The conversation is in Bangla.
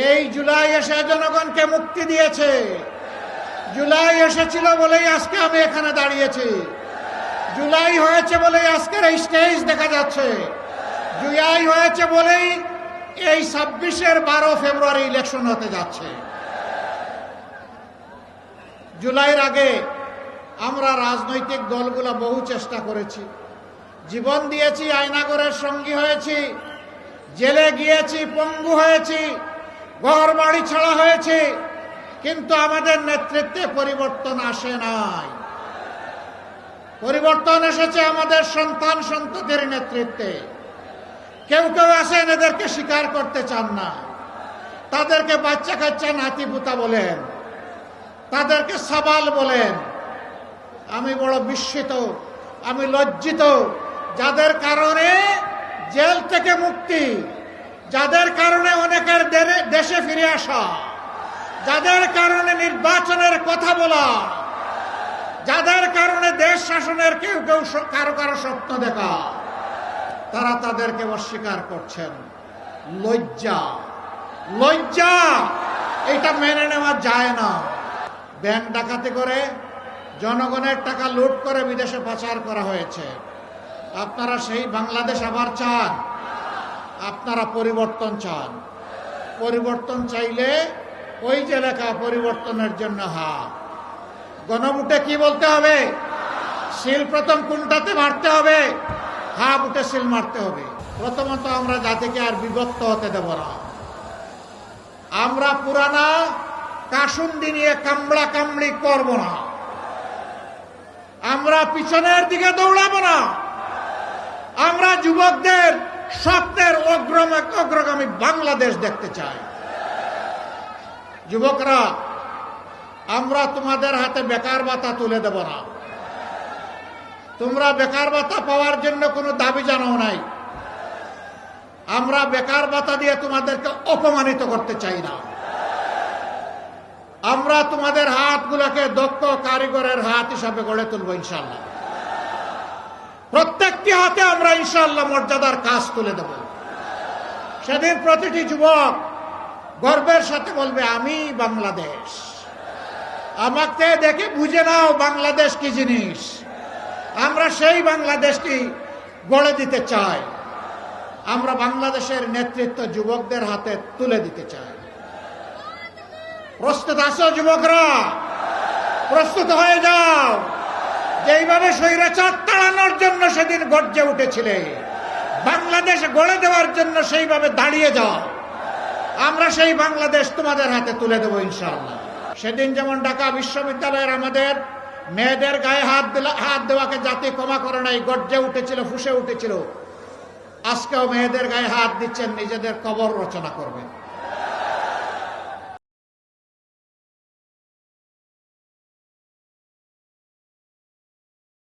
এই জুলাই এসে জনগণকে মুক্তি দিয়েছে। জুলাই এসেছিল বলেই আজকে আমি এখানে দাঁড়িয়েছি। জুলাই হয়েছে বলেই আজকের এই স্টেজ দেখা যাচ্ছে। জুলাই হয়েছে বলেই এই 12 ফেব্রুয়ারি ইলেকশন হতে যাচ্ছে। জুলাইয়ের আগে আমরা রাজনৈতিক দলগুলো বহু চেষ্টা করেছি, জীবন দিয়েছি, আয়নাগরের সঙ্গী হয়েছি, জেলে গিয়েছি, পঙ্গু হয়েছি, ঘর বাড়ি ছাড়া হয়েছে, কিন্তু আমাদের নেতৃত্বে পরিবর্তন আসে নাই। পরিবর্তন এসেছে আমাদের সন্তান সন্ততির নেতৃত্বে। কেউ কেউ আছেন এদেরকে স্বীকার করতে চান না, তাদেরকে বাচ্চা কাচ্চা নাতিপুতা বলেন, তাদেরকে সাবাল বলেন। আমি বড় বিস্মিত, আমি লজ্জিত, যাদের কারণে জেল থেকে মুক্তি, যাদের কারণে অনেকের দেশে ফিরে আসা, যাদের কারণে নির্বাচনের কথা বলা, যাদের কারণে দেশ শাসনের কেউ কেউ কারো কারো স্বপ্ন দেখা, তারা তাদেরকে অস্বীকার করছেন। লজ্জা, লজ্জা, এটা মেনে নেওয়া যায় না। ব্যাংক ডাকাতি করে জনগণের টাকা লুট করে বিদেশে পাচার করা হয়েছে। আপনারা সেই বাংলাদেশ আবার চান? আপনারা পরিবর্তন চান। পরিবর্তন চাইলে ওই যে লেখা পরিবর্তনের জন্য হা, গণভোটে কি বলতে হবে? সিল প্রথম কোনটাতে মারতে হবে? হা বুটে সিল মারতে হবে। প্রথমত আমরা জাতিকে আর বিভক্ত হতে দেব না। আমরা পুরানা কাসুন্দি নিয়ে কামড়া কামড়ি করব না। আমরা পিছনের দিকে দৌড়াবো না। আমরা যুবকদের স্বপ্নের অগ্রগামী বাংলাদেশ দেখতে চাই। যুবকরা, আমরা তোমাদের হাতে বেকার ভাতা তুলে দেব না। তোমরা বেকার ভাতা পাওয়ার জন্য কোনো দাবি জানাও নাই। আমরা বেকার ভাতা দিয়ে তোমাদেরকে অপমানিত করতে চাই না। আমরা তোমাদের হাতগুলোকে দক্ষ কারিগরের হাত হিসাবে গড়ে তুলব ইনশাআল্লাহ। প্রত্যেকটি হাতে আমরা ইনশাআল্লাহ মর্যাদার কাজ তুলে দেব। সেদিন প্রতিটি যুবক গর্বের সাথে বলবে, আমি বাংলাদেশ। আমাকে দেখে বুঝে নাও বাংলাদেশ কি জিনিস। আমরা সেই বাংলাদেশটি গড়ে দিতে চাই। আমরা বাংলাদেশের নেতৃত্ব যুবকদের হাতে তুলে দিতে চাই। প্রস্তুত আছো যুবকরা? প্রস্তুত হয়ে যাও। যেইভাবে স্বৈরাচার তাড়ানোর জন্য সেদিন গর্জে উঠেছিলে, বাংলাদেশ গড়ে দেওয়ার জন্য সেইভাবে দাঁড়িয়ে যাও। আমরা সেই বাংলাদেশ তোমাদের হাতে তুলে দেবো ইনশাআল্লাহ। সেদিন যেমন ঢাকা বিশ্ববিদ্যালয়ের আমাদের মেয়েদের গায়ে হাত দেওয়াকে জাতি ক্ষমা করে নাই, গর্জে উঠেছিল, ফুঁসে উঠেছিল, আজকেও মেয়েদের গায়ে হাত দিচ্ছেন, নিজেদের কবর রচনা করবেন।